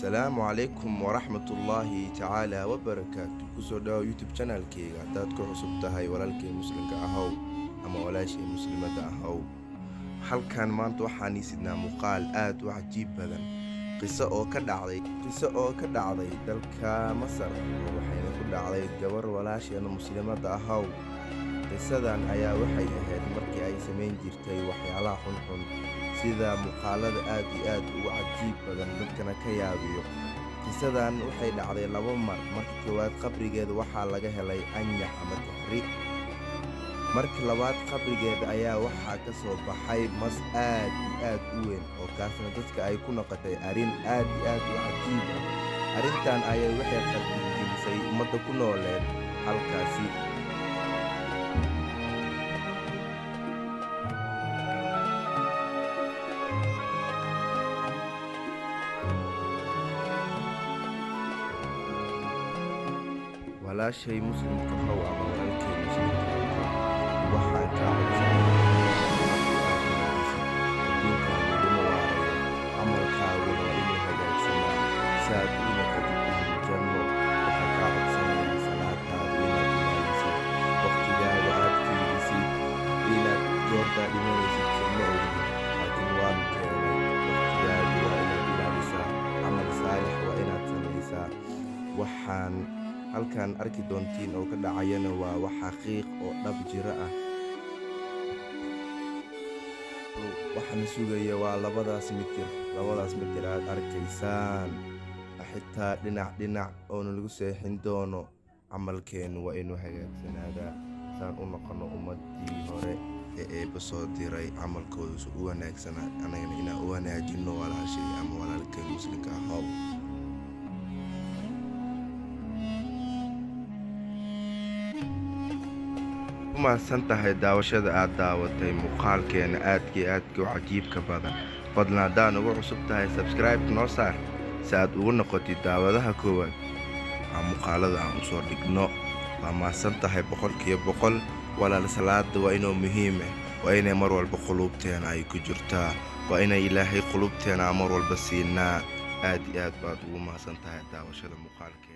السلام عليكم ورحمة الله تعالى وبركاته كسو داو يوتيوب channel كيغا داد كو عصب تهي ولالكي مسلمك أهو أما ولاشي مسلمة أهو halkan maanta waxaan isidnaa muuqaal aad u cajiib badan qiso oo ka dhacday dalka Masar waxayna ku dhacday gabar walaasheena muslimada ahaw qisadan ayaa waxay ahayd markii ay sameyn jirtay waxyaalaha xunxun sida muuqaalada aad iyo aad u cajiib badan dadkana ka yaabiyo qisadan waxay dhacday laba markii koowaad qabrigeeda waxaa laga helay anyax ama tahriib markii labaad qabrigeeda ayaa waxaa ka soo baxay mas aad iyo aad u weyn oo kaasna dadka ay ku noqotay arrin aad iyo aad u cajiib ah arrintan ayay waxay qalbigelisay ummadda ku nooleed halkaasi walaashay muslimka how ama walaalkay muslimka waxaan ka camalkaaguna waa inuu hagaagsanaa saad u noqotid janno waxaan kaa codsanayaa salaadaada inaad ilaalisid waqtigaaga aad fiirisid inaad goortaa dhimanaysid janno ogid laakiin waanu keenay waqtigaaga waa inaad ilaalisaa camal saalix waa inaad samaysaa waxaan halkan arki doontiin oo ka dhacayana waa wax xaqiiq oo dhab jira ah waxaan sugaya waa labadaas mitir aad arkaysaan xitaa dhinac oona lagu seexin doono camalkeenu waa inuu hagaagsanaadaa saan u noqono ummadii hore ee eebba soo diray camalkooda u wanaagsanaa anagana inaan u wanaajino walaashay ama walaalkay muslimka ahow mahadsan tahay daawashada aad daawatay muuqaalkeena aadkii u cajiibka badan fadlan haddaan ugu cusub tahay subscribe noo saar si aad ugu noqotid daawadaha koowaad muuqaalada aan u soo dhigno waa mahadsan tahay 100% walaal salaada waa inuu muhiim ah waa inay mar walba qulubteena ay ku jirtaa waa inay ilaahay qulubteena mar walba siinaa aad baad ugu mahadsan tahay daawashada muuqaalka